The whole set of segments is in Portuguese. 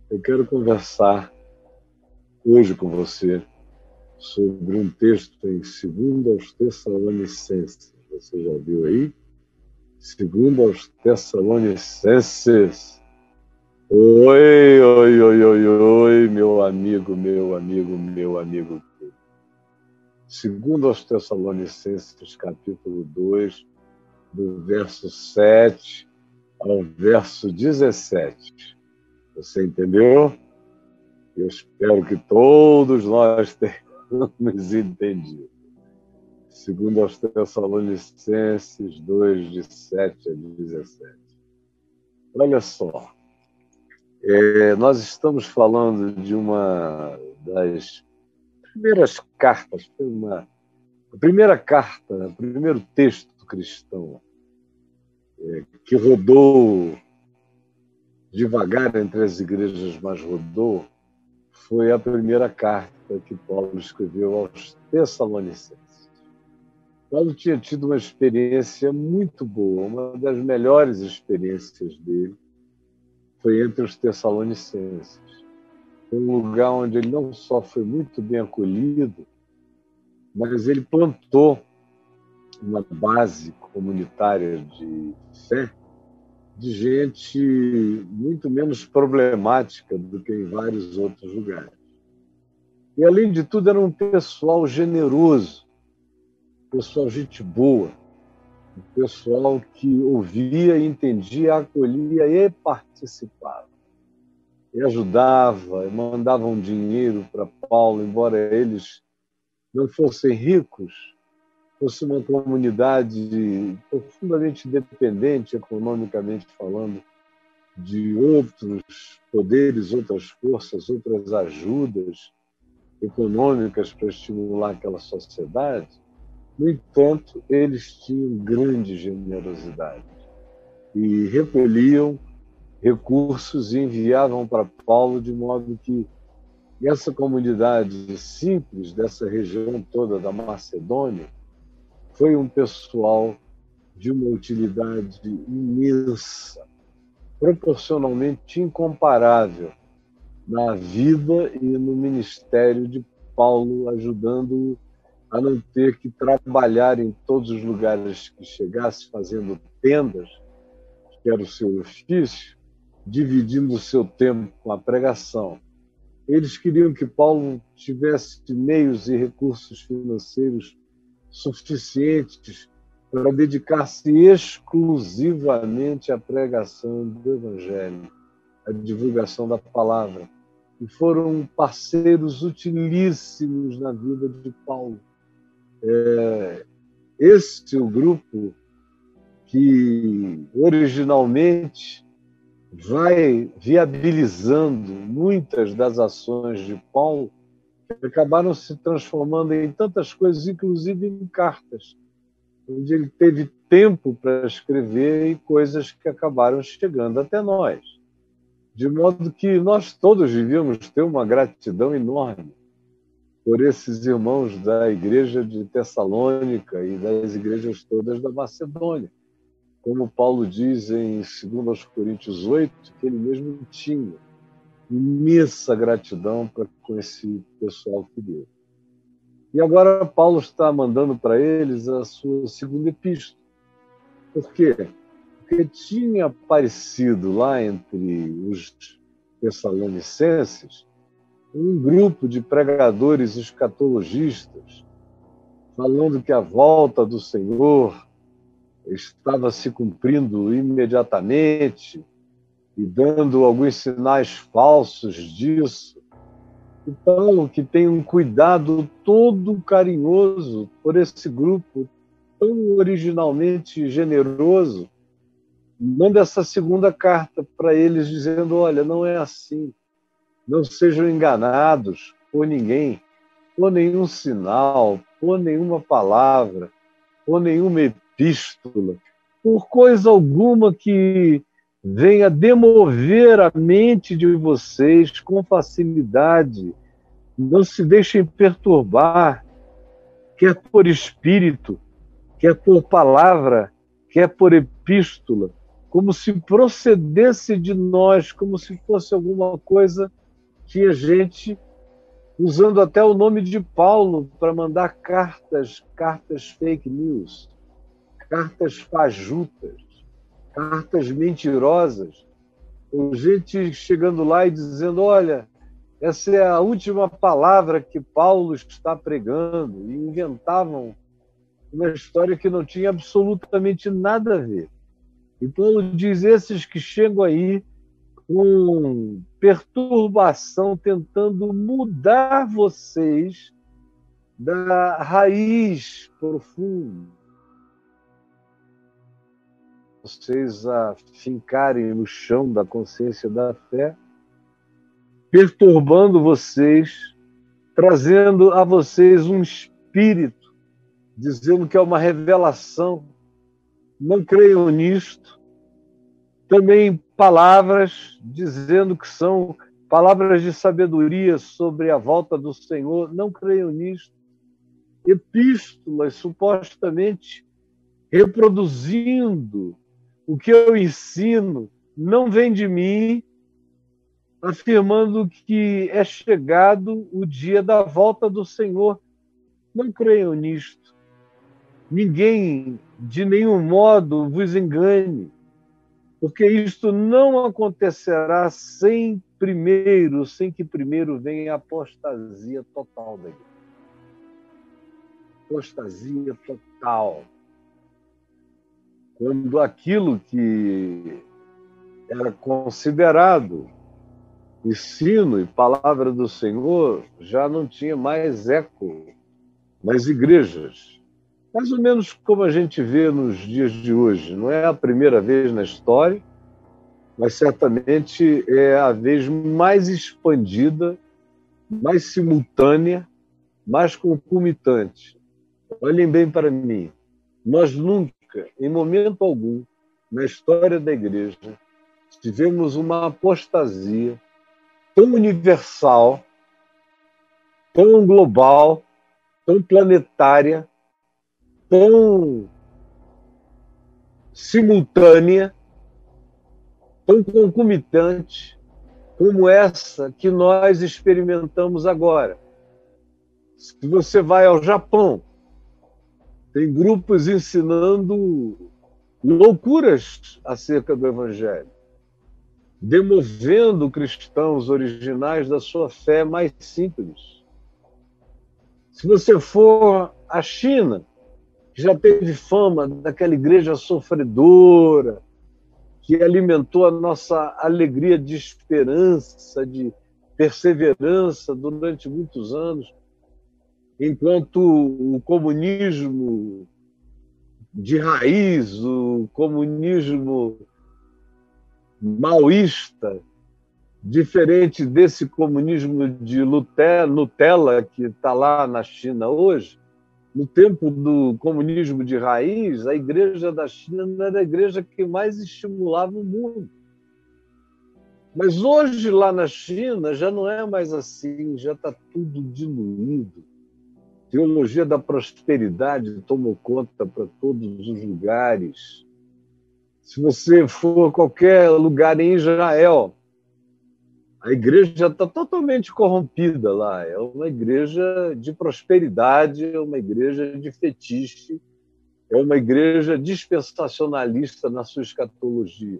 Eu quero conversar hoje com você sobre um texto em 2 aos Tessalonicenses. Você já viu aí? 2 aos Tessalonicenses. Oi, oi, oi, oi, oi, meu amigo. 2 aos Tessalonicenses, capítulo 2, do verso 7 ao verso 17. Você entendeu? Eu espero que todos nós tenhamos entendido. 2 aos Tessalonicenses 2, de 7 a 17. Olha só, nós estamos falando de uma das primeiras cartas, a primeira carta, o primeiro texto cristão que rodou devagar entre as igrejas, mas rodou, foi a primeira carta que Paulo escreveu aos Tessalonicenses. Paulo tinha tido uma experiência muito boa, uma das melhores experiências dele foi entre os Tessalonicenses. Foi um lugar onde ele não só foi muito bem acolhido, mas ele plantou uma base comunitária de fé de gente muito menos problemática do que em vários outros lugares. E, além de tudo, era um pessoal generoso, pessoal gente boa, um pessoal que ouvia, entendia, acolhia e participava. E ajudava, e mandavam dinheiro para Paulo, embora eles não fossem ricos, fosse uma comunidade profundamente dependente, economicamente falando, de outros poderes, outras forças, outras ajudas econômicas para estimular aquela sociedade. No entanto, eles tinham grande generosidade e recolhiam recursos e enviavam para Paulo, de modo que essa comunidade simples dessa região toda da Macedônia foi um pessoal de uma utilidade imensa, proporcionalmente incomparável na vida e no ministério de Paulo, ajudando-o a não ter que trabalhar em todos os lugares que chegasse, fazendo tendas, que era o seu ofício, dividindo o seu tempo com a pregação. Eles queriam que Paulo tivesse meios e recursos financeiros suficientes para dedicar-se exclusivamente à pregação do Evangelho, à divulgação da palavra. E foram parceiros utilíssimos na vida de Paulo. Esse é o grupo que originalmente vai viabilizando muitas das ações de Paulo, que acabaram se transformando em tantas coisas, inclusive em cartas, onde ele teve tempo para escrever e coisas que acabaram chegando até nós. De modo que nós todos devíamos ter uma gratidão enorme por esses irmãos da igreja de Tessalônica e das igrejas todas da Macedônia. Como Paulo diz em 2 Coríntios 8, que ele mesmo tinha imensa gratidão com esse pessoal querido. E agora Paulo está mandando para eles a sua segunda epístola. Por quê? Porque tinha aparecido lá entre os tessalonicenses um grupo de pregadores escatologistas falando que a volta do Senhor estava se cumprindo imediatamente e dando alguns sinais falsos disso. E Paulo, que tem um cuidado todo carinhoso por esse grupo tão originalmente generoso, manda essa segunda carta para eles dizendo: olha, não é assim, não sejam enganados por ninguém, por nenhum sinal, por nenhuma palavra, por nenhuma epístola, por coisa alguma que venha demover a mente de vocês com facilidade. Não se deixem perturbar, quer por espírito, quer por palavra, quer por epístola, como se procedesse de nós, como se fosse alguma coisa que a gente, usando até o nome de Paulo para mandar cartas fake news, cartas fajutas, cartas mentirosas, ou gente chegando lá e dizendo, olha, essa é a última palavra que Paulo está pregando, e inventavam uma história que não tinha absolutamente nada a ver. E Paulo diz, esses que chegam aí com perturbação, tentando mudar vocês da raiz profunda, vocês a fincarem no chão da consciência da fé, perturbando vocês, trazendo a vocês um espírito, dizendo que é uma revelação. Não creiam nisto. Também palavras dizendo que são palavras de sabedoria sobre a volta do Senhor. Não creiam nisto. Epístolas supostamente reproduzindo o que eu ensino, não vem de mim, afirmando que é chegado o dia da volta do Senhor. Não creiam nisto. Ninguém, de nenhum modo, vos engane, porque isto não acontecerá sem que primeiro venha a apostasia total da igreja. Apostasia total. Quando aquilo que era considerado ensino e palavra do Senhor já não tinha mais eco nas igrejas. Mais ou menos como a gente vê nos dias de hoje. Não é a primeira vez na história, mas certamente é a vez mais expandida, mais simultânea, mais concomitante. Olhem bem para mim. Nós nunca, em momento algum, na história da igreja, tivemos uma apostasia tão universal, tão global, tão planetária, tão simultânea, tão concomitante como essa que nós experimentamos agora. Se você vai ao Japão, tem grupos ensinando loucuras acerca do Evangelho, demovendo cristãos originais da sua fé mais simples. Se você for à China, que já teve fama daquela igreja sofredora, que alimentou a nossa alegria de esperança, de perseverança durante muitos anos, enquanto o comunismo de raiz, o comunismo maoísta, diferente desse comunismo de Nutella que está lá na China hoje, no tempo do comunismo de raiz, a igreja da China não era a igreja que mais estimulava o mundo. Mas hoje, lá na China, já não é mais assim, já está tudo diluído. A teologia da prosperidade tomou conta para todos os lugares. Se você for a qualquer lugar em Israel, a igreja está totalmente corrompida lá. É uma igreja de prosperidade, é uma igreja de fetiche, é uma igreja dispensacionalista na sua escatologia.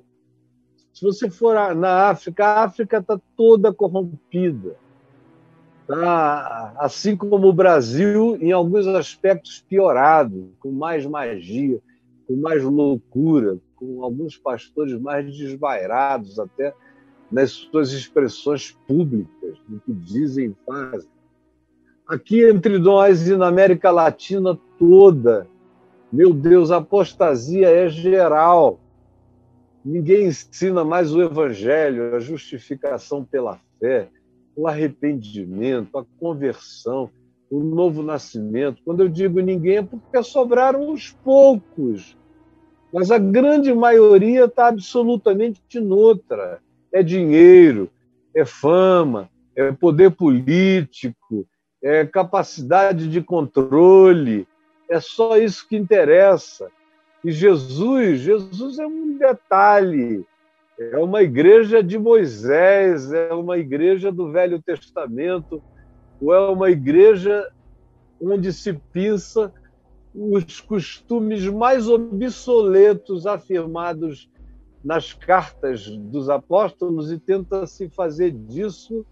Se você for na África, a África está toda corrompida. Tá, assim como o Brasil, em alguns aspectos piorado, com mais magia, com mais loucura, com alguns pastores mais desvairados até nas suas expressões públicas, no que dizem e fazem. Aqui entre nós e na América Latina toda, meu Deus, a apostasia é geral. Ninguém ensina mais o Evangelho, a justificação pela fé, o arrependimento, a conversão, o novo nascimento. Quando eu digo ninguém, é porque sobraram uns poucos. Mas a grande maioria está absolutamente noutra. É dinheiro, é fama, é poder político, é capacidade de controle. É só isso que interessa. E Jesus é um detalhe, é uma igreja de Moisés, é uma igreja do Velho Testamento, ou é uma igreja onde se pinça os costumes mais obsoletos afirmados nas cartas dos apóstolos e tenta-se fazer disso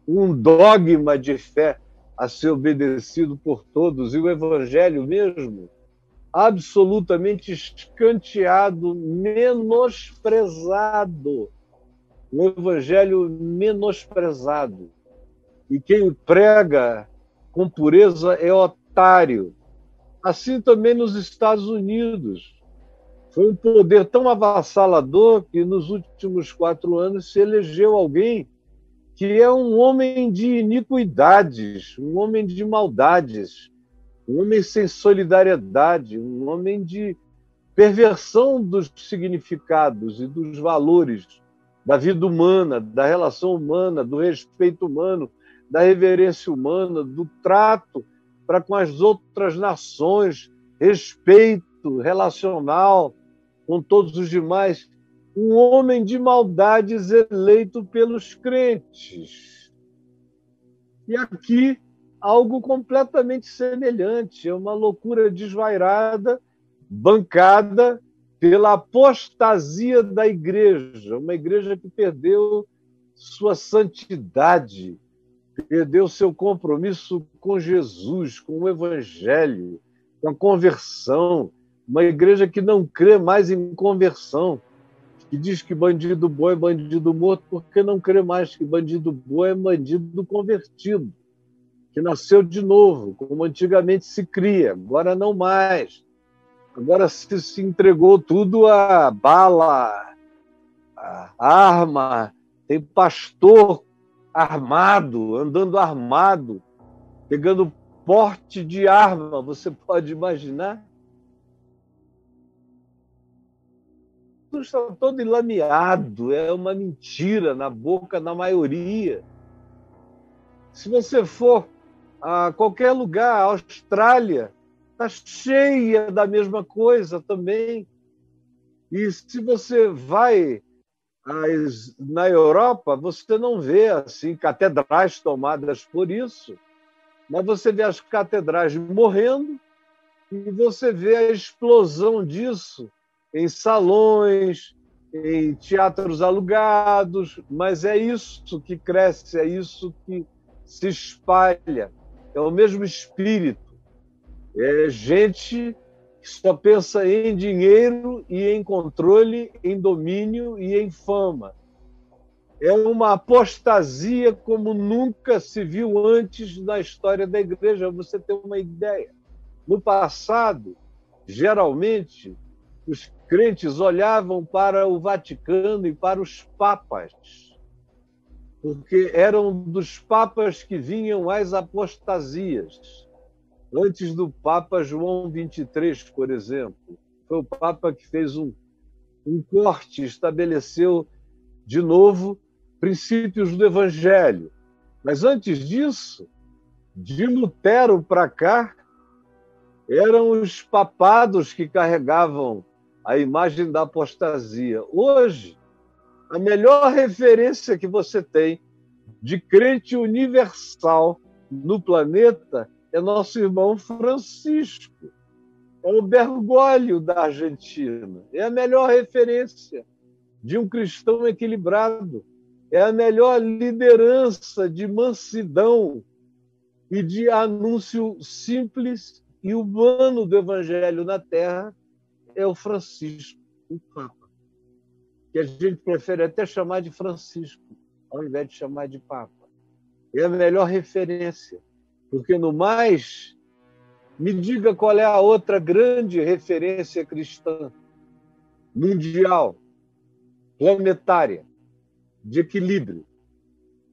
um dogma de fé a ser obedecido por todos. E o evangelho mesmo, absolutamente escanteado, menosprezado. O evangelho menosprezado. E quem prega com pureza é otário. Assim também nos Estados Unidos. Foi um poder tão avassalador que nos últimos 4 anos se elegeu alguém que é um homem de iniquidades, um homem de maldades, um homem sem solidariedade, um homem de perversão dos significados e dos valores da vida humana, da relação humana, do respeito humano, da reverência humana, do trato para com as outras nações, respeito relacional com todos os demais. Um homem de maldades eleito pelos crentes. E aqui, algo completamente semelhante. É uma loucura desvairada, bancada pela apostasia da igreja. Uma igreja que perdeu sua santidade, perdeu seu compromisso com Jesus, com o Evangelho, com a conversão. Uma igreja que não crê mais em conversão, que diz que bandido bom é bandido morto, porque não crê mais que bandido bom é bandido convertido, que nasceu de novo, como antigamente se cria, agora não mais. Agora se entregou tudo a bala, a arma, tem pastor armado, andando armado, pegando porte de arma, você pode imaginar? Está todo enlameado, é uma mentira na boca da maioria. Se você for a qualquer lugar, a Austrália está cheia da mesma coisa também. E se você vai na Europa, você não vê assim catedrais tomadas por isso, mas você vê as catedrais morrendo e você vê a explosão disso em salões, em teatros alugados, mas é isso que cresce, é isso que se espalha. É o mesmo espírito. É gente que só pensa em dinheiro e em controle, em domínio e em fama. É uma apostasia como nunca se viu antes na história da igreja. Você tem uma ideia. No passado, geralmente, os crentes olhavam para o Vaticano e para os papas, porque eram dos papas que vinham as apostasias. Antes do Papa João XXIII, por exemplo, foi o Papa que fez um corte, estabeleceu de novo princípios do Evangelho. Mas antes disso, de Lutero para cá, eram os papados que carregavam a imagem da apostasia. Hoje, a melhor referência que você tem de crente universal no planeta é nosso irmão Francisco. É o Bergoglio da Argentina. É a melhor referência de um cristão equilibrado. É a melhor liderança de mansidão e de anúncio simples e humano do Evangelho na Terra. É o Francisco, o Papa, que a gente prefere até chamar de Francisco, ao invés de chamar de Papa. É a melhor referência, porque no mais, me diga qual é a outra grande referência cristã, mundial, planetária, de equilíbrio,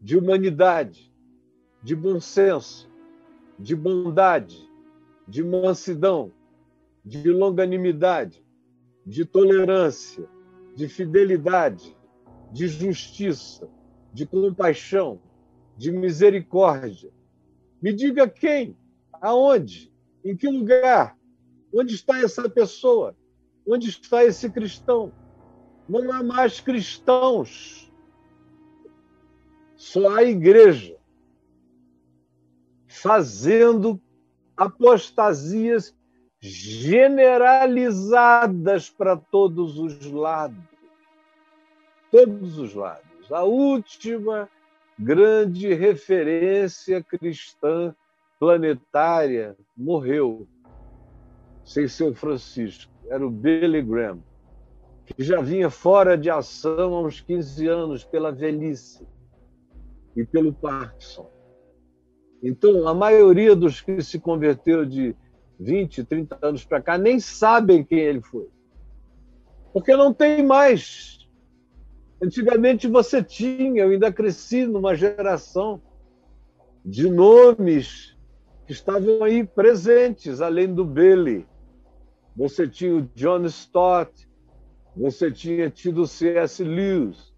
de humanidade, de bom senso, de bondade, de mansidão, de longanimidade, de tolerância, de fidelidade, de justiça, de compaixão, de misericórdia. Me diga quem, aonde, em que lugar, onde está essa pessoa? Onde está esse cristão? Não há mais cristãos. Só há igreja fazendo apostasias generalizadas para todos os lados. Todos os lados. A última grande referência cristã planetária morreu sem São Francisco. Era o Billy Graham, que já vinha fora de ação há uns 15 anos pela velhice e pelo Parkinson. Então, a maioria dos que se converteram de 20, 30 anos para cá nem sabem quem ele foi. Porque não tem mais. Antigamente você tinha, eu ainda cresci numa geração de nomes que estavam aí presentes, além do Billy. Você tinha o John Stott, você tinha tido o C.S. Lewis,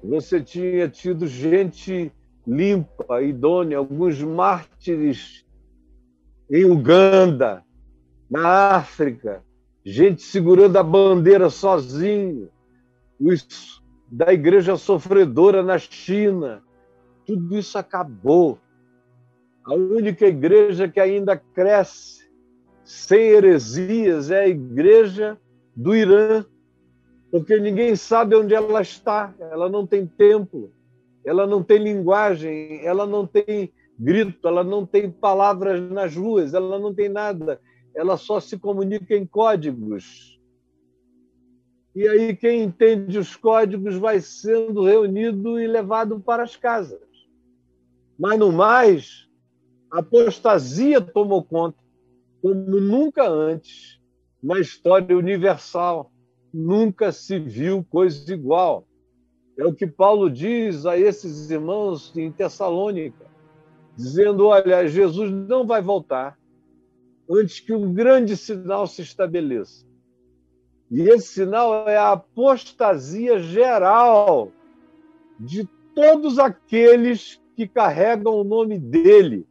você tinha tido gente limpa, idônea, alguns mártires em Uganda, na África, gente segurando a bandeira sozinho, os da igreja sofredora na China. Tudo isso acabou. A única igreja que ainda cresce sem heresias é a igreja do Irã, porque ninguém sabe onde ela está. Ela não tem templo, ela não tem linguagem, ela não tem grito, ela não tem palavras nas ruas, ela não tem nada. Ela só se comunica em códigos. E aí quem entende os códigos vai sendo reunido e levado para as casas. Mas no mais, a apostasia tomou conta, como nunca antes, na história universal. Nunca se viu coisa igual. É o que Paulo diz a esses irmãos em Tessalônica, dizendo, olha, Jesus não vai voltar antes que um grande sinal se estabeleça. E esse sinal é a apostasia geral de todos aqueles que carregam o nome dele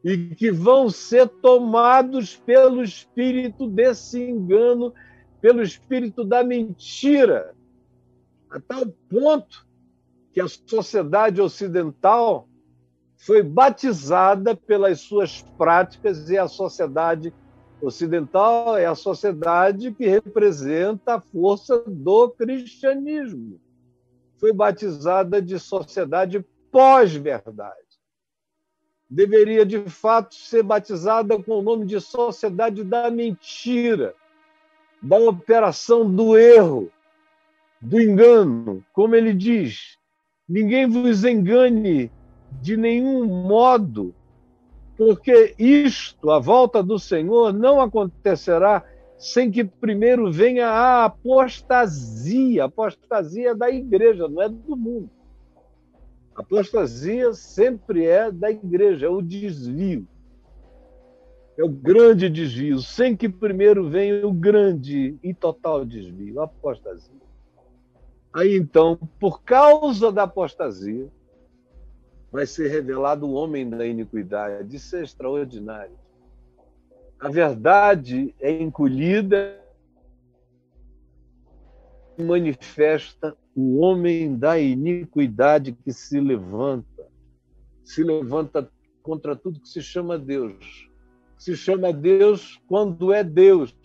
e que vão ser tomados pelo espírito desse engano, pelo espírito da mentira, a tal ponto que a sociedade ocidental foi batizada pelas suas práticas, e a sociedade ocidental é a sociedade que representa a força do cristianismo. Foi batizada de sociedade pós-verdade. Deveria, de fato, ser batizada com o nome de sociedade da mentira, da operação do erro, do engano. Como ele diz, ninguém vos engane de nenhum modo, porque isto, a volta do Senhor, não acontecerá sem que primeiro venha a apostasia. A apostasia da igreja, não é do mundo. A apostasia sempre é da igreja, é o desvio. É o grande desvio, sem que primeiro venha o grande e total desvio, a apostasia. Aí então, por causa da apostasia, vai ser revelado o homem da iniquidade. Isso é extraordinário. A verdade é encolhida e manifesta o homem da iniquidade que se levanta contra tudo que se chama Deus. Se chama Deus quando é Deus,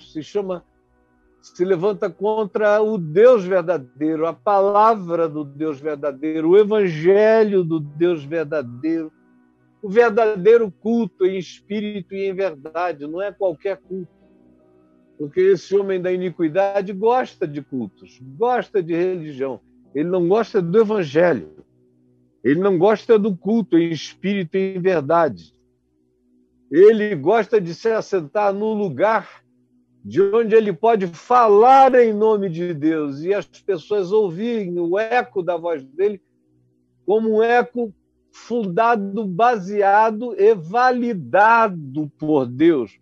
se levanta contra o Deus verdadeiro, a palavra do Deus verdadeiro, o evangelho do Deus verdadeiro, o verdadeiro culto em espírito e em verdade, não é qualquer culto. Porque esse homem da iniquidade gosta de cultos, gosta de religião, ele não gosta do evangelho, ele não gosta do culto em espírito e em verdade. Ele gosta de se assentar no lugar de onde ele pode falar em nome de Deus e as pessoas ouvirem o eco da voz dele como um eco fundado, baseado e validado por Deus.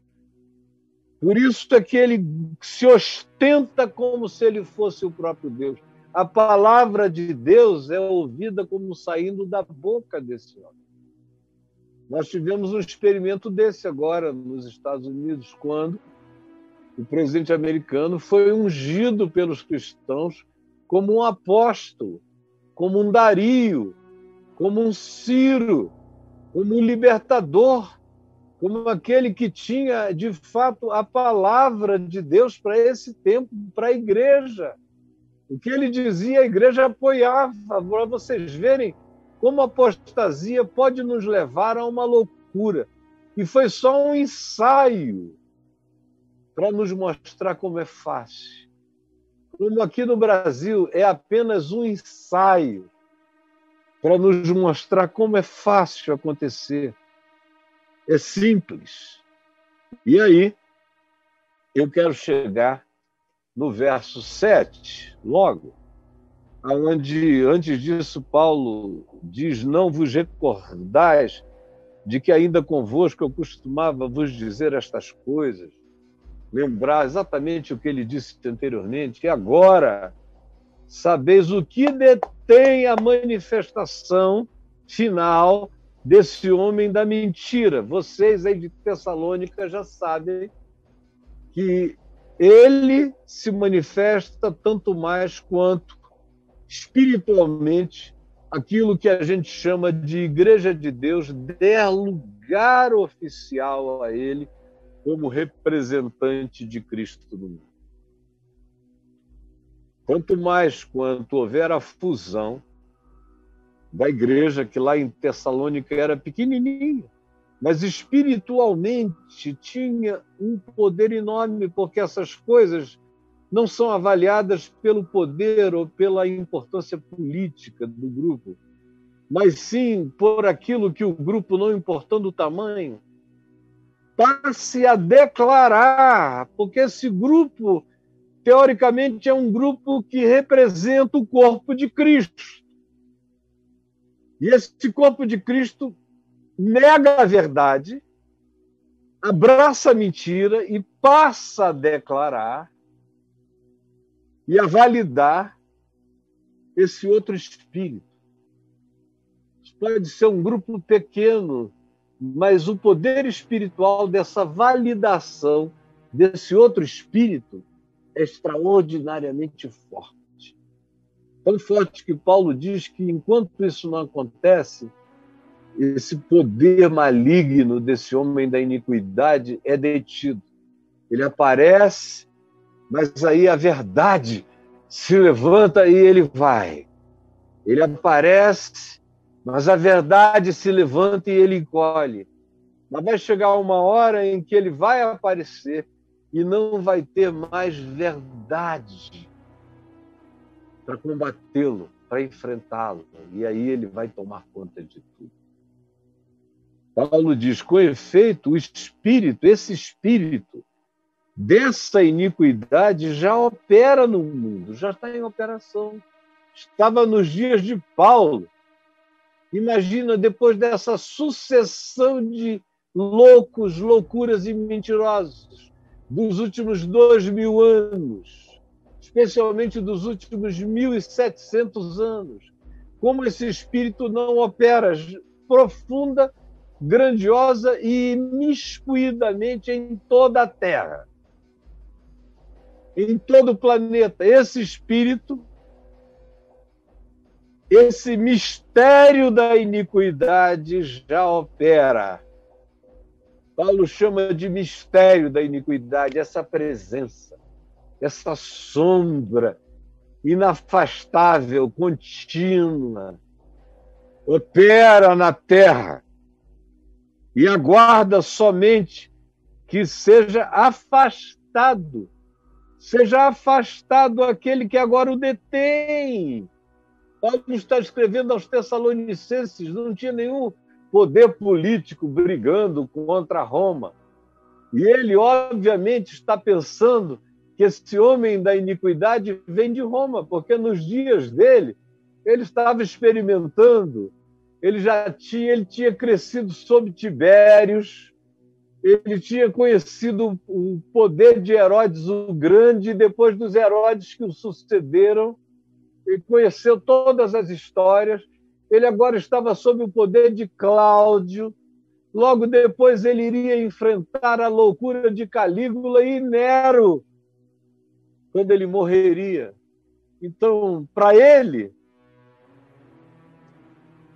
Por isso é que ele se ostenta como se ele fosse o próprio Deus. A palavra de Deus é ouvida como saindo da boca desse homem. Nós tivemos um experimento desse agora nos Estados Unidos, quando o presidente americano foi ungido pelos cristãos como um apóstolo, como um Dario, como um Ciro, como um libertador, como aquele que tinha, de fato, a palavra de Deus para esse tempo, para a igreja. O que ele dizia, a igreja apoiava, para vocês verem como a apostasia pode nos levar a uma loucura. E foi só um ensaio para nos mostrar como é fácil. Como aqui no Brasil é apenas um ensaio para nos mostrar como é fácil acontecer. É simples. E aí, eu quero chegar no verso 7, logo, onde, antes disso, Paulo diz: não vos recordais de que ainda convosco eu costumava vos dizer estas coisas, lembrar exatamente o que ele disse anteriormente, e agora sabeis o que detém a manifestação final desse homem da mentira. Vocês aí de Tessalônica já sabem que ele se manifesta tanto mais quanto espiritualmente aquilo que a gente chama de Igreja de Deus der lugar oficial a ele como representante de Cristo no mundo. Quanto mais quanto houver a fusão da igreja, que lá em Tessalônica era pequenininha, mas espiritualmente tinha um poder enorme, porque essas coisas não são avaliadas pelo poder ou pela importância política do grupo, mas sim por aquilo que o grupo, não importando o tamanho, passe a declarar, porque esse grupo, teoricamente, é um grupo que representa o corpo de Cristo. E esse corpo de Cristo nega a verdade, abraça a mentira e passa a declarar e a validar esse outro espírito. Pode ser um grupo pequeno, mas o poder espiritual dessa validação desse outro espírito é extraordinariamente forte. Tão forte que Paulo diz que, enquanto isso não acontece, esse poder maligno desse homem da iniquidade é detido. Ele aparece, mas aí a verdade se levanta e ele vai. Ele aparece, mas a verdade se levanta e ele encolhe. Mas vai chegar uma hora em que ele vai aparecer e não vai ter mais verdade para combatê-lo, para enfrentá-lo. E aí ele vai tomar conta de tudo. Paulo diz: com efeito, o espírito, esse espírito dessa iniquidade já opera no mundo, já está em operação. Estava nos dias de Paulo. Imagina, depois dessa sucessão de loucos, loucuras e mentirosos dos últimos 2000 anos, especialmente dos últimos 1700 anos, como esse espírito não opera profunda, grandiosa e imiscuidamente em toda a Terra, em todo o planeta. Esse espírito, esse mistério da iniquidade já opera. Paulo chama de mistério da iniquidade essa presença, essa sombra inafastável, contínua, opera na terra e aguarda somente que seja afastado aquele que agora o detém. Paulo está escrevendo aos Tessalonicenses, não tinha nenhum poder político brigando contra Roma. E ele, obviamente, está pensando que esse homem da iniquidade vem de Roma, porque nos dias dele, ele estava experimentando, ele tinha crescido sob Tibérios, ele tinha conhecido o poder de Herodes o Grande, depois dos Herodes que o sucederam, ele conheceu todas as histórias. Ele agora estava sob o poder de Cláudio, Logo depois ele iria enfrentar a loucura de Calígula e Nero, quando ele morreria. Então, para ele,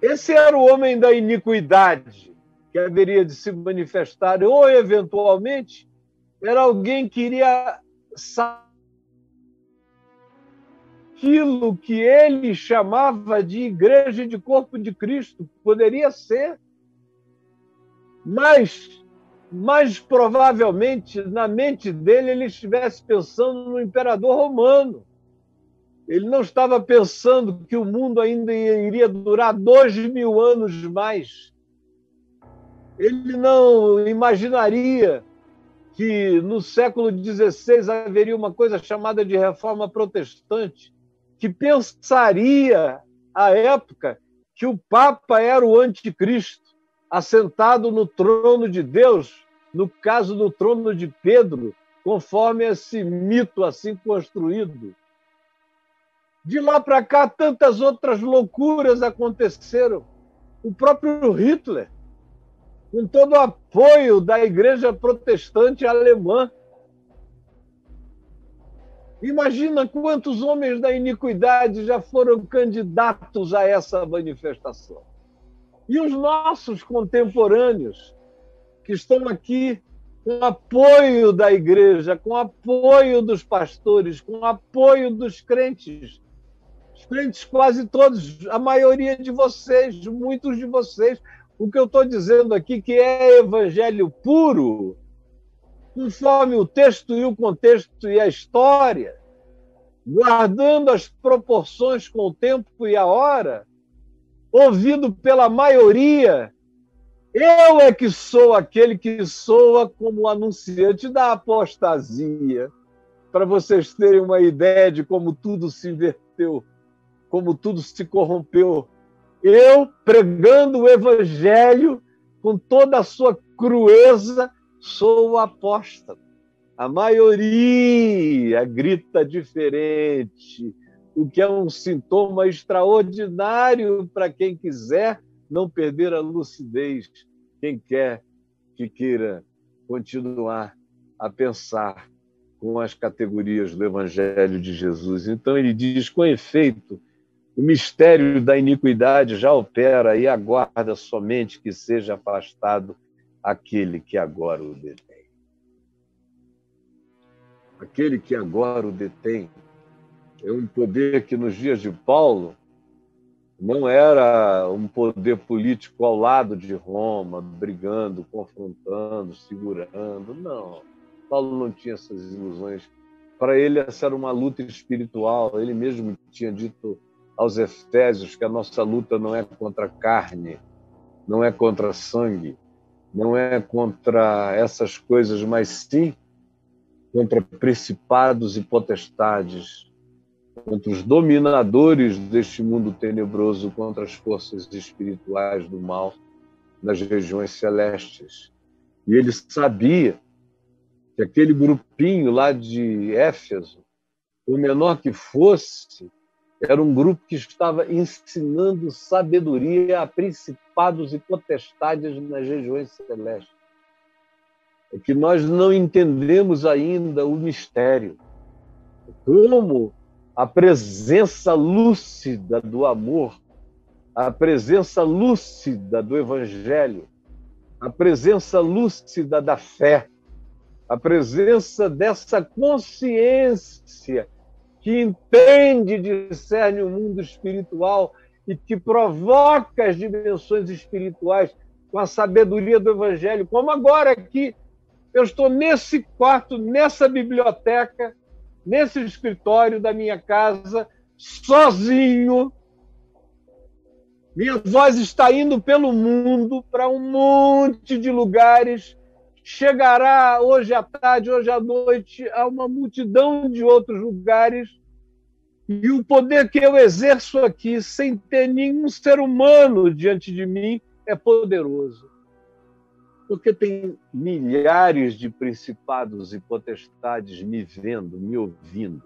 esse era o homem da iniquidade que haveria de se manifestar, ou eventualmente era alguém que iria saber aquilo que ele chamava de igreja de corpo de Cristo. Poderia ser, mas mais provavelmente na mente dele ele estivesse pensando no imperador romano. Ele não estava pensando que o mundo ainda iria durar 2000 anos mais. Ele não imaginaria que no século XVI haveria uma coisa chamada de reforma protestante, que pensaria, à época, que o Papa era o anticristo, assentado no trono de Deus, no caso do trono de Pedro, conforme esse mito assim construído. De lá para cá, tantas outras loucuras aconteceram. O próprio Hitler, com todo o apoio da Igreja Protestante Alemã. Imagina quantos homens da iniquidade já foram candidatos a essa manifestação. E os nossos contemporâneos, que estão aqui com apoio da igreja, com apoio dos pastores, com apoio dos crentes. Os crentes quase todos, a maioria de vocês, muitos de vocês. O que eu estou dizendo aqui que é evangelho puro, conforme o texto e o contexto e a história, guardando as proporções com o tempo e a hora, ouvido pela maioria. Eu é que sou aquele que soa como anunciante da apostasia, para vocês terem uma ideia de como tudo se inverteu, como tudo se corrompeu. Eu, pregando o evangelho com toda a sua crueza, sou o apóstolo. A maioria grita diferente, o que é um sintoma extraordinário para quem quiser não perder a lucidez, quem quer que queira continuar a pensar com as categorias do Evangelho de Jesus. Então ele diz, com efeito, o mistério da iniquidade já opera e aguarda somente que seja afastado aquele que agora o detém. Aquele que agora o detém é um poder que nos dias de Paulo não era um poder político ao lado de Roma, brigando, confrontando, segurando. Não. Paulo não tinha essas ilusões. Para ele, essa era uma luta espiritual. Ele mesmo tinha dito aos Efésios que a nossa luta não é contra a carne, não é contra sangue, não é contra essas coisas, mas sim contra principados e potestades, contra os dominadores deste mundo tenebroso, contra as forças espirituais do mal nas regiões celestes. E ele sabia que aquele grupinho lá de Éfeso, o menor que fosse, era um grupo que estava ensinando sabedoria a principados e potestades nas regiões celestes. É que nós não entendemos ainda o mistério. Como a presença lúcida do amor, a presença lúcida do Evangelho, a presença lúcida da fé, a presença dessa consciência que entende e discerne o mundo espiritual e que provoca as dimensões espirituais com a sabedoria do Evangelho, como agora aqui. Eu estou nesse quarto, nessa biblioteca, nesse escritório da minha casa, sozinho. Minha voz está indo pelo mundo para um monte de lugares. Chegará hoje à tarde, hoje à noite, a uma multidão de outros lugares. E o poder que eu exerço aqui, sem ter nenhum ser humano diante de mim, é poderoso. Porque tem milhares de principados e potestades me vendo, me ouvindo.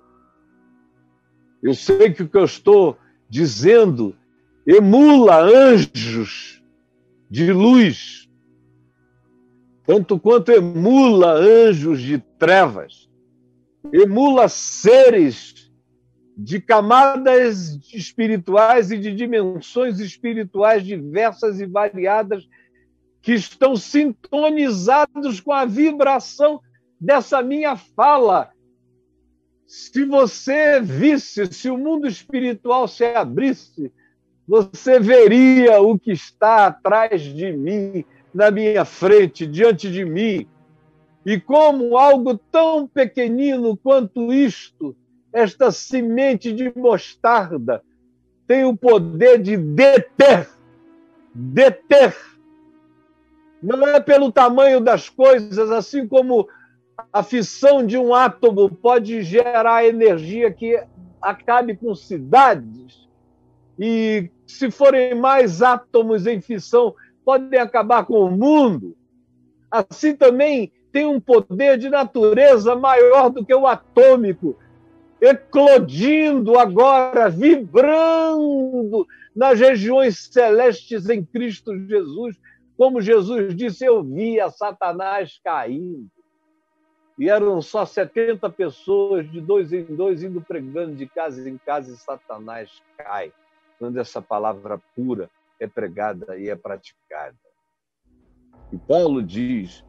Eu sei que o que eu estou dizendo emula anjos de luz, tanto quanto emula anjos de trevas, emula seres de camadas espirituais e de dimensões espirituais diversas e variadas que estão sintonizados com a vibração dessa minha fala. Se você visse, se o mundo espiritual se abrisse, você veria o que está atrás de mim, na minha frente, diante de mim. E como algo tão pequenino quanto isto, esta semente de mostarda, tem o poder de deter. Não é pelo tamanho das coisas, assim como a fissão de um átomo pode gerar energia que acabe com cidades, e se forem mais átomos em fissão, podem acabar com o mundo. Assim também tem um poder de natureza maior do que o atômico, eclodindo agora, vibrando nas regiões celestes em Cristo Jesus. Como Jesus disse, eu via Satanás caindo. E eram só 70 pessoas, de 2 em 2, indo pregando de casa em casa, e Satanás cai, quando essa palavra pura é pregada e é praticada. E Paulo diz,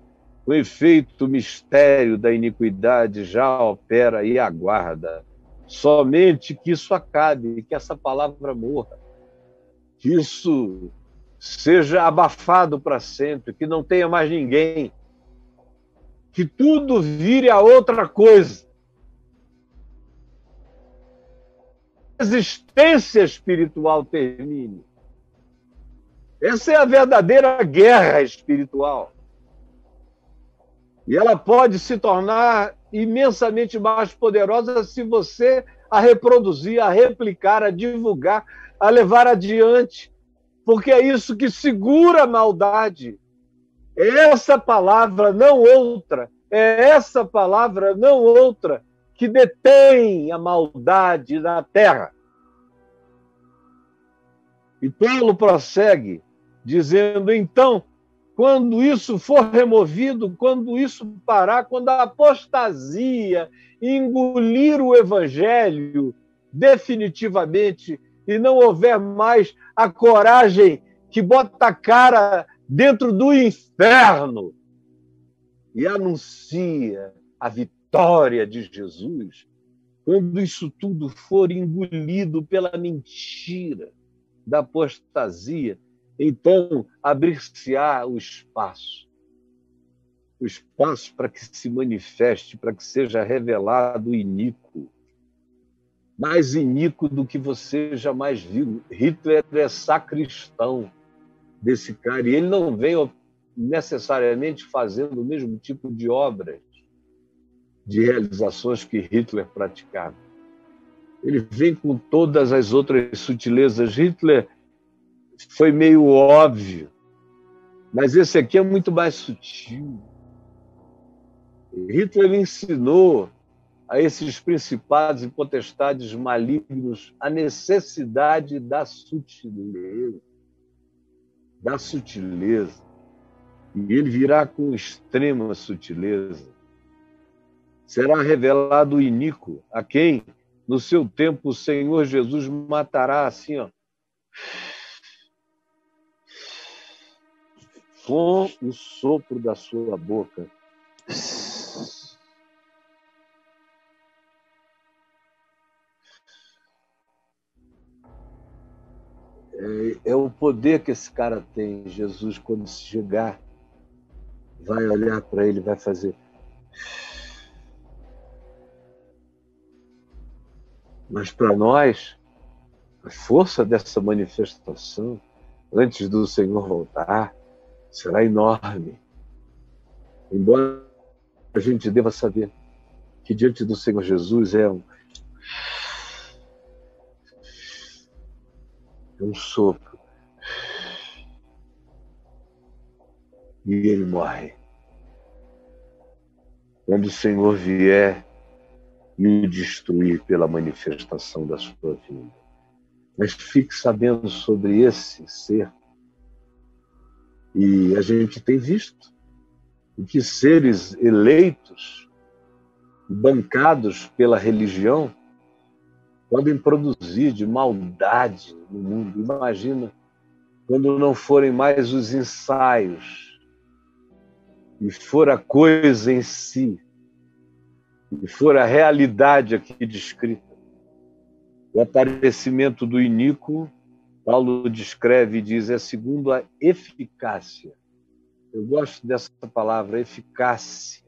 o efeito mistério da iniquidade já opera e aguarda, somente que isso acabe, que essa palavra morra, que isso seja abafado para sempre, que não tenha mais ninguém, que tudo vire a outra coisa. A existência espiritual termine. Essa é a verdadeira guerra espiritual. E ela pode se tornar imensamente mais poderosa se você a reproduzir, a replicar, a divulgar, a levar adiante, porque é isso que segura a maldade. É essa palavra, não outra, é essa palavra, não outra, que detém a maldade na terra. E Paulo prossegue, dizendo, então, quando isso for removido, quando isso parar, quando a apostasia engolir o evangelho definitivamente e não houver mais a coragem que bota a cara dentro do inferno e anuncia a vitória de Jesus, quando isso tudo for engolido pela mentira da apostasia, então abrir-se-á o espaço para que se manifeste, para que seja revelado o iníquo, mais iníquo do que você jamais viu. Hitler é sacristão desse cara, e ele não vem necessariamente fazendo o mesmo tipo de obras, de realizações que Hitler praticava. Ele vem com todas as outras sutilezas. Hitler foi meio óbvio, mas esse aqui é muito mais sutil. Hitler ensinou a esses principados e potestades malignos a necessidade da sutileza. Da sutileza. E ele virá com extrema sutileza. Será revelado o iníquo, a quem, no seu tempo, o Senhor Jesus matará assim, ó, com o sopro da sua boca. É o poder que esse cara tem. Jesus, quando chegar, vai olhar para ele, vai fazer. Mas para nós, a força dessa manifestação, antes do Senhor voltar, será enorme. Embora a gente deva saber que diante do Senhor Jesus é um sopro. E ele morre. Quando o Senhor vier e o destruir pela manifestação da sua vida. Mas fique sabendo sobre esse ser. E a gente tem visto o que seres eleitos, bancados pela religião, podem produzir de maldade no mundo. Imagina quando não forem mais os ensaios e for a coisa em si, e for a realidade aqui descrita. O aparecimento do iníquo, Paulo descreve e diz, é segundo a eficácia. Eu gosto dessa palavra, eficácia,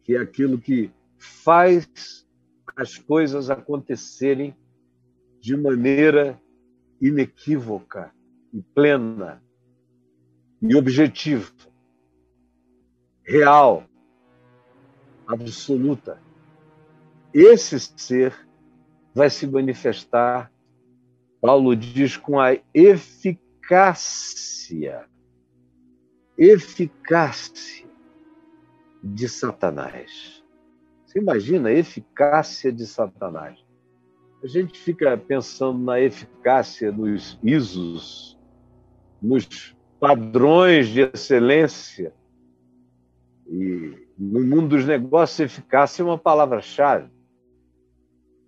que é aquilo que faz as coisas acontecerem de maneira inequívoca e plena e objetiva, real, absoluta. Esse ser vai se manifestar, Paulo diz, com a eficácia de Satanás. Você imagina a eficácia de Satanás? A gente fica pensando na eficácia nos ISOs, nos padrões de excelência. E no mundo dos negócios, eficácia é uma palavra-chave.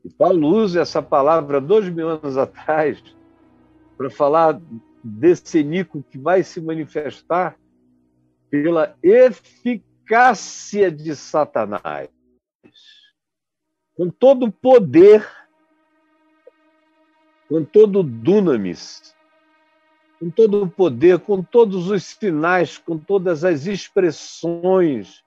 E Paulo usa essa palavra 2000 anos atrás para falar desse iníquo que vai se manifestar pela eficácia de Satanás. Com todo o poder, com todo o dunamis, com todo o poder, com todos os sinais, com todas as expressões,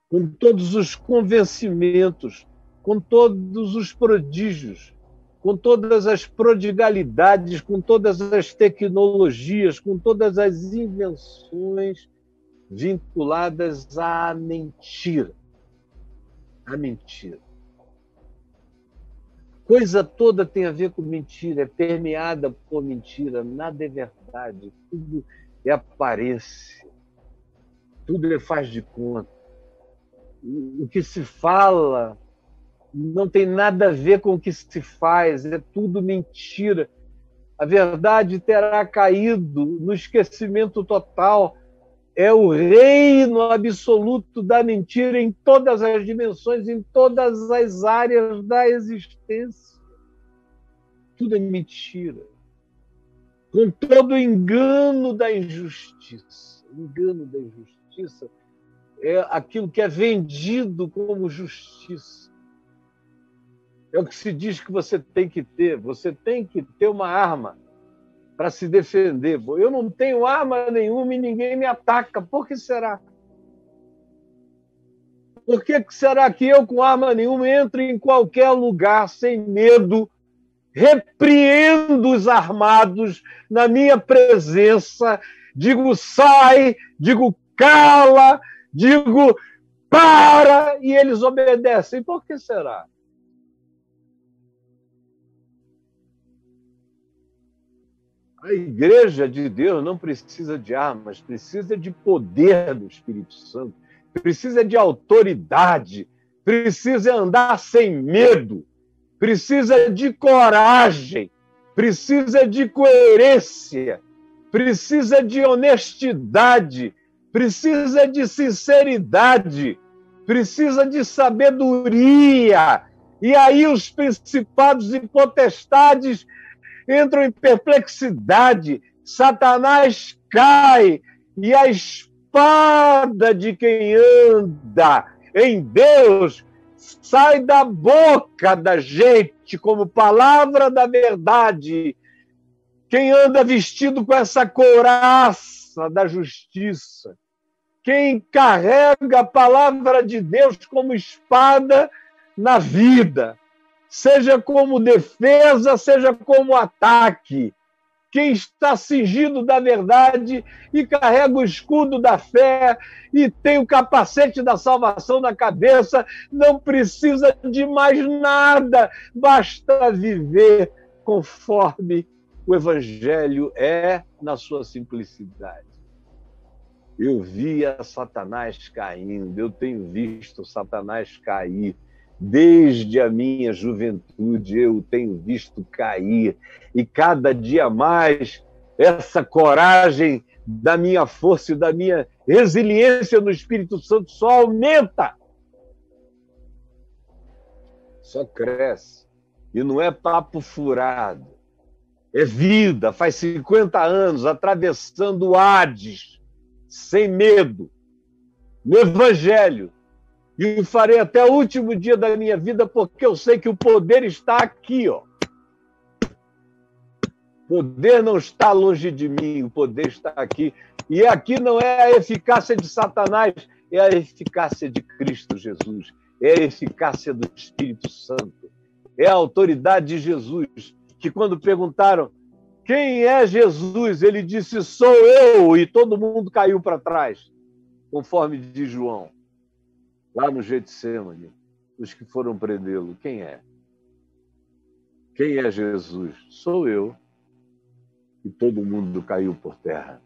com todos os convencimentos, com todos os prodígios, com todas as prodigalidades, com todas as tecnologias, com todas as invenções vinculadas à mentira. A mentira. Coisa toda tem a ver com mentira, é permeada por mentira, nada é verdade, tudo é aparência, tudo é faz de conta. O que se fala não tem nada a ver com o que se faz, é tudo mentira. A verdade terá caído no esquecimento total. É o reino absoluto da mentira em todas as dimensões, em todas as áreas da existência. Tudo é mentira. Com todo o engano da injustiça. O engano da injustiça é aquilo que é vendido como justiça. É o que se diz que você tem que ter. Você tem que ter uma arma para se defender. Eu não tenho arma nenhuma e ninguém me ataca. Por que será? Por que será que eu, com arma nenhuma, entro em qualquer lugar sem medo, repreendo os armados na minha presença, digo sai, digo cala, digo para, e eles obedecem? Por que será? A igreja de Deus não precisa de armas, precisa de poder do Espírito Santo, precisa de autoridade, precisa andar sem medo, precisa de coragem, precisa de coerência, precisa de honestidade, precisa de sinceridade, precisa de sabedoria. E aí os principados e potestades entram em perplexidade, Satanás cai, e a espada de quem anda em Deus sai da boca da gente como palavra da verdade. Quem anda vestido com essa couraça da justiça, quem carrega a palavra de Deus como espada na vida, seja como defesa, seja como ataque. Quem está cingido da verdade e carrega o escudo da fé e tem o capacete da salvação na cabeça, não precisa de mais nada, basta viver conforme o Evangelho é na sua simplicidade. Eu via Satanás caindo, eu tenho visto Satanás cair. Desde a minha juventude eu tenho visto cair, e cada dia mais essa coragem da minha força e da minha Resiliência no Espírito Santo só aumenta, só cresce. E não é papo furado, é vida. Faz 50 anos atravessando o Hades, sem medo, no Evangelho. E o farei até o último dia da minha vida, porque eu sei que o poder está aqui, ó. O poder não está longe de mim, o poder está aqui. E aqui não é a eficácia de Satanás, é a eficácia de Cristo Jesus, é a eficácia do Espírito Santo, é a autoridade de Jesus, que quando perguntaram quem é Jesus, ele disse, sou eu, e todo mundo caiu para trás, conforme diz João, lá no Getsemane, os que foram prendê-lo. Quem é? Quem é Jesus? Sou eu. E todo mundo caiu por terra.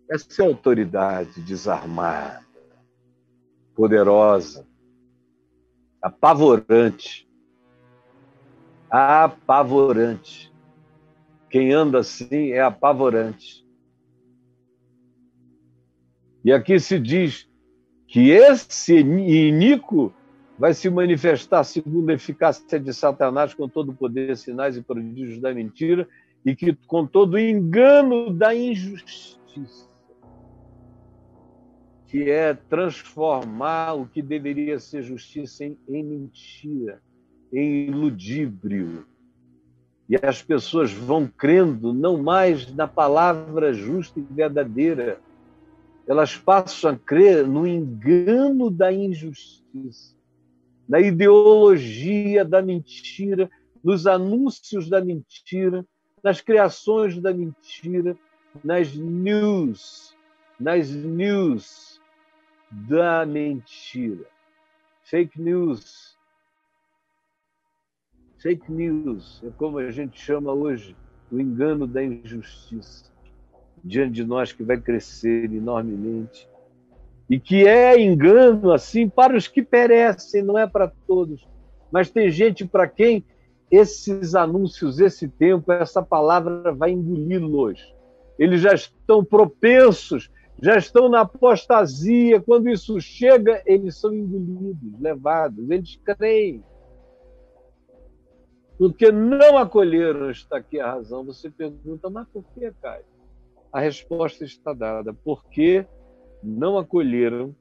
Essa é a autoridade desarmada, poderosa, apavorante. Apavorante. Quem anda assim é apavorante. E aqui se diz que esse iníquo vai se manifestar segundo a eficácia de Satanás com todo o poder, sinais e prodígios da mentira e que com todo o engano da injustiça, que é transformar o que deveria ser justiça em mentira, em ludíbrio. E as pessoas vão crendo não mais na palavra justa e verdadeira, elas passam a crer no engano da injustiça, na ideologia da mentira, nos anúncios da mentira, nas criações da mentira, nas news da mentira. Fake news. Fake news é como a gente chama hoje o engano da injustiça diante de nós, que vai crescer enormemente e que é engano assim para os que perecem, não é para todos, mas tem gente para quem esses anúncios, esse tempo, essa palavra vai engoli-los. Eles já estão propensos, já estão na apostasia. Quando isso chega, eles são engolidos, levados, eles creem. Porque não acolheram, está aqui a razão. Você pergunta, mas por que, Caio? A resposta está dada. Porque não acolheram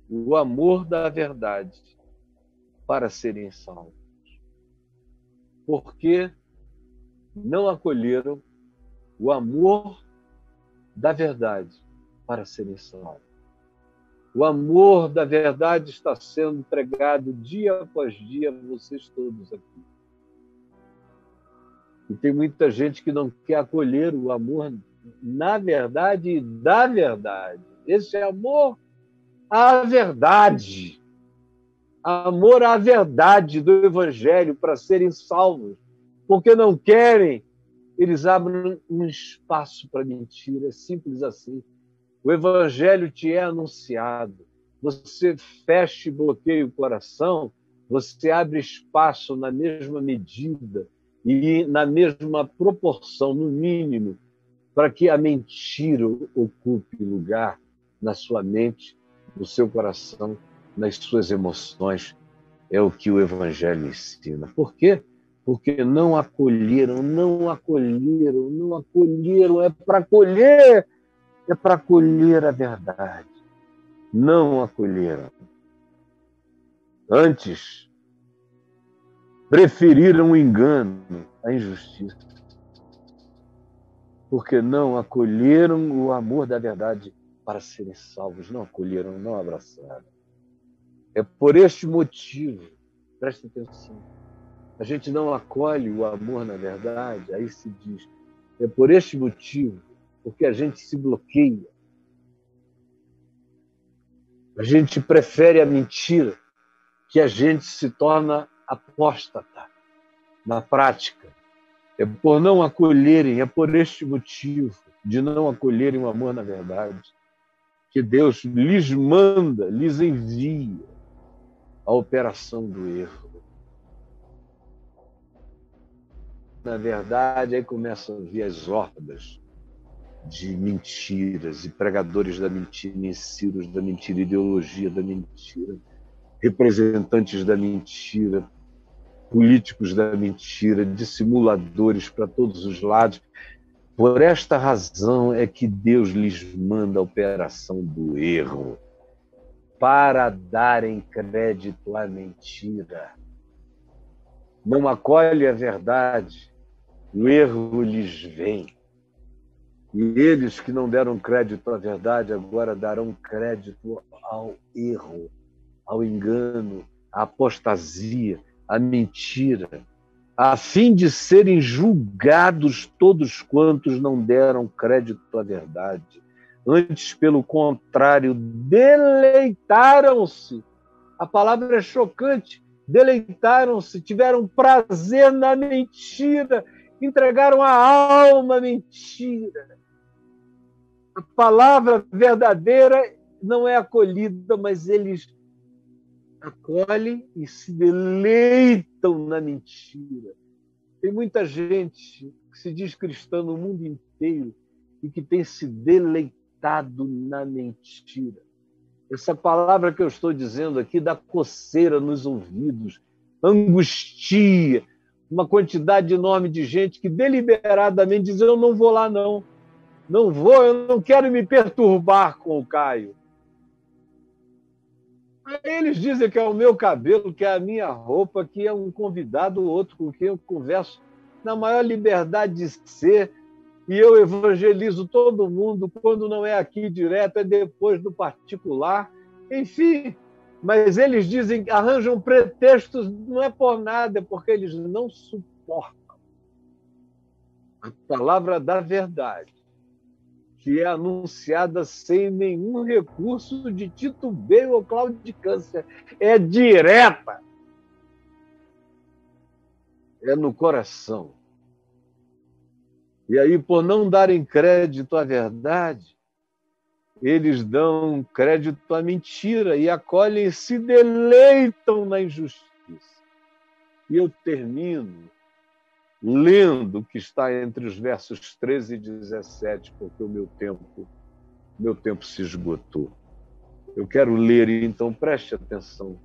o amor da verdade para serem salvos. Porque não acolheram o amor da verdade para serem salvos. O amor da verdade está sendo pregado dia após dia a vocês todos aqui. E tem muita gente que não quer acolher o amor na verdade e da verdade. Esse é amor à verdade. Amor à verdade do Evangelho para serem salvos. Porque não querem, eles abrem um espaço para mentira. É simples assim. O Evangelho te é anunciado. Você fecha e bloqueia o coração, você abre espaço na mesma medida e na mesma proporção, no mínimo, para que a mentira ocupe lugar na sua mente, no seu coração, nas suas emoções. É o que o Evangelho ensina. Por quê? Porque não acolheram. É para acolher, é para acolher a verdade. Não acolheram. Antes, preferiram o engano, a injustiça. Porque não acolheram o amor da verdade para serem salvos. Não acolheram, não abraçaram. É por este motivo, presta atenção, a gente não acolhe o amor na verdade, aí se diz, é por este motivo, porque a gente se bloqueia. A gente prefere a mentira, que a gente se torna apóstata na prática. É por não acolherem, é por este motivo de não acolherem o amor na verdade, que Deus lhes manda, lhes envia a operação do erro. Na verdade, aí começam a vir as hordas de mentiras, e pregadores da mentira, mensiros da mentira, ideologia da mentira, representantes da mentira, políticos da mentira, dissimuladores para todos os lados. Por esta razão é que Deus lhes manda a operação do erro, para darem crédito à mentira. Não acolhe a verdade, o erro lhes vem. E eles que não deram crédito à verdade, agora darão crédito ao erro, ao engano, à apostasia, à mentira, a fim de serem julgados todos quantos não deram crédito à verdade. Antes, pelo contrário, deleitaram-se. A palavra é chocante. Deleitaram-se, tiveram prazer na mentira, entregaram a alma à mentira. A palavra verdadeira não é acolhida, mas eles acolhem e se deleitam na mentira. Tem muita gente que se diz cristã no mundo inteiro e que tem se deleitado na mentira. Essa palavra que eu estou dizendo aqui dá coceira nos ouvidos, angustia, uma quantidade enorme de gente que deliberadamente diz: eu não vou lá não, não vou, eu não quero me perturbar com o Caio. Aí eles dizem que é o meu cabelo, que é a minha roupa, que é um convidado ou outro com quem eu converso na maior liberdade de ser, e eu evangelizo todo mundo, quando não é aqui direto, é depois do particular. Enfim, mas eles dizem, arranjam pretextos, não é por nada, é porque eles não suportam a palavra da verdade, que é anunciada sem nenhum recurso de titubeio ou claudicância. É direta. É no coração. E aí, por não darem crédito à verdade, eles dão crédito à mentira e acolhem e se deleitam na injustiça. E eu termino lendo o que está entre os versos 13 e 17, porque o meu tempo se esgotou. Eu quero ler, então preste atenção.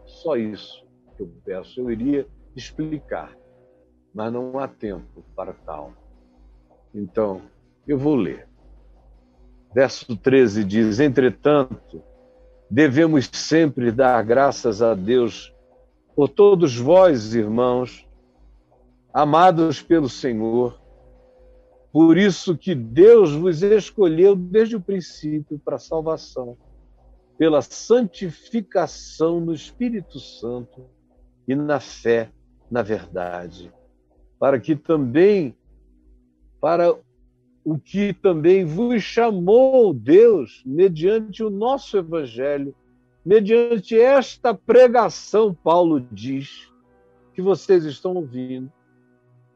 Só isso que eu peço. Eu iria explicar, mas não há tempo para tal. Então, eu vou ler. Verso 13 diz: entretanto, devemos sempre dar graças a Deus por todos vós, irmãos, amados pelo Senhor, por isso que Deus vos escolheu desde o princípio para a salvação, pela santificação no Espírito Santo e na fé, na verdade, para o que também vos chamou Deus, mediante o nosso Evangelho, mediante esta pregação, Paulo diz, que vocês estão ouvindo,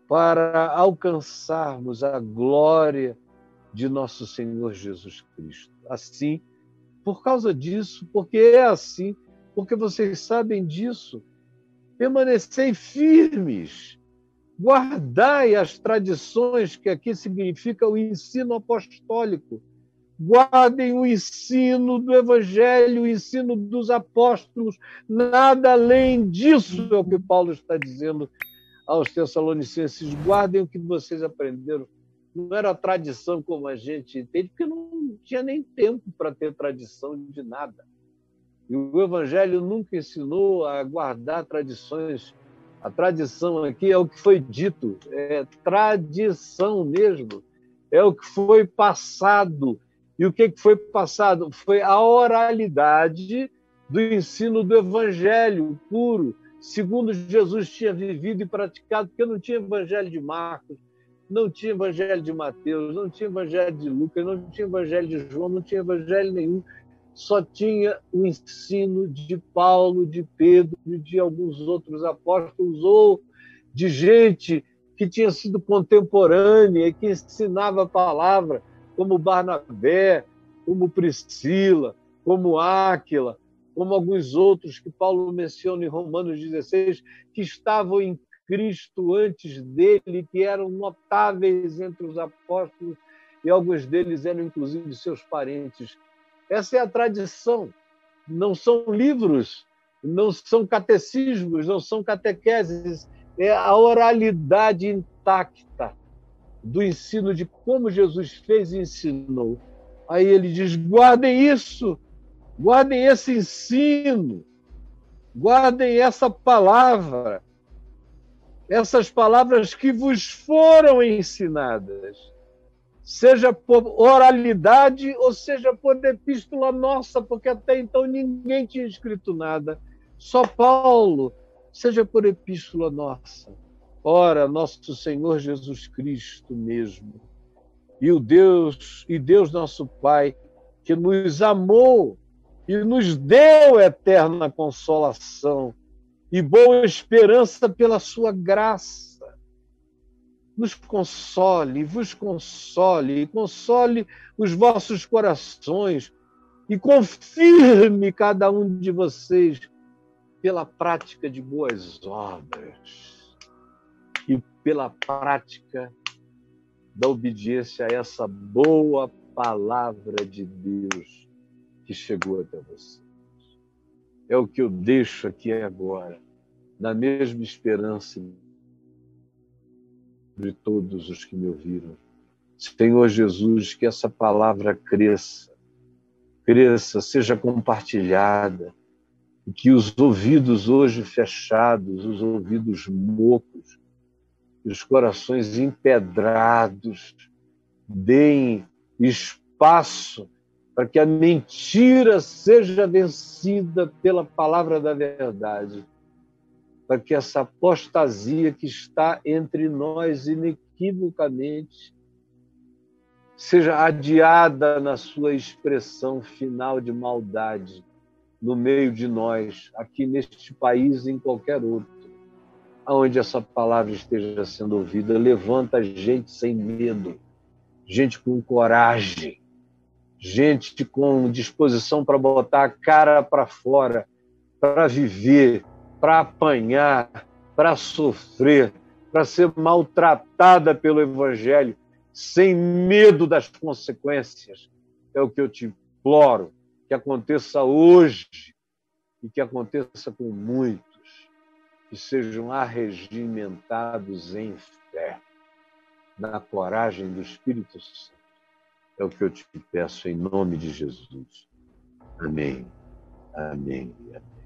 para alcançarmos a glória de nosso Senhor Jesus Cristo. Assim, por causa disso, porque é assim, porque vocês sabem disso, permanecei firmes, guardai as tradições, que aqui significa o ensino apostólico, guardem o ensino do Evangelho, o ensino dos apóstolos, nada além disso é o que Paulo está dizendo aos Tessalonicenses. Guardem o que vocês aprenderam. Não era tradição como a gente entende, porque não tinha nem tempo para ter tradição de nada. E o Evangelho nunca ensinou a guardar tradições. A tradição aqui é o que foi dito, é tradição mesmo, é o que foi passado. E o que foi passado? Foi a oralidade do ensino do Evangelho puro, segundo Jesus tinha vivido e praticado, porque não tinha Evangelho de Marcos, não tinha Evangelho de Mateus, não tinha Evangelho de Lucas, não tinha Evangelho de João, não tinha Evangelho nenhum, só tinha o ensino de Paulo, de Pedro e de alguns outros apóstolos, ou de gente que tinha sido contemporânea e que ensinava a palavra, como Barnabé, como Priscila, como Áquila, como alguns outros que Paulo menciona em Romanos 16, que estavam em Cristo antes dele, que eram notáveis entre os apóstolos, e alguns deles eram, inclusive, seus parentes. Essa é a tradição. Não são livros, não são catecismos, não são catequeses, é a oralidade intacta do ensino de como Jesus fez e ensinou. Aí ele diz: guardem isso, guardem esse ensino, guardem essa palavra, essas palavras que vos foram ensinadas, seja por oralidade ou seja por epístola nossa, porque até então ninguém tinha escrito nada, só Paulo, seja por epístola nossa. Ora, nosso Senhor Jesus Cristo mesmo, e Deus nosso Pai, que nos amou e nos deu eterna consolação e boa esperança pela sua graça, nos console, vos console, e console os vossos corações, e confirme cada um de vocês pela prática de boas obras e pela prática da obediência a essa boa palavra de Deus que chegou até vocês. É o que eu deixo aqui agora, na mesma esperança de todos os que me ouviram. Senhor Jesus, que essa palavra cresça, seja compartilhada, e que os ouvidos hoje fechados, os ouvidos mocos, os corações empedrados, deem espaço para que a mentira seja vencida pela palavra da verdade, para que essa apostasia que está entre nós inequivocamente seja adiada na sua expressão final de maldade no meio de nós, aqui neste país e em qualquer outro, aonde essa palavra esteja sendo ouvida. Levanta gente sem medo, gente com coragem, gente com disposição para botar a cara para fora, para viver, para apanhar, para sofrer, para ser maltratada pelo Evangelho, sem medo das consequências. É o que eu te imploro, que aconteça hoje e que aconteça com muitos, que sejam arregimentados em fé, na coragem do Espírito Santo. É o que eu te peço em nome de Jesus. Amém. Amém. Amém.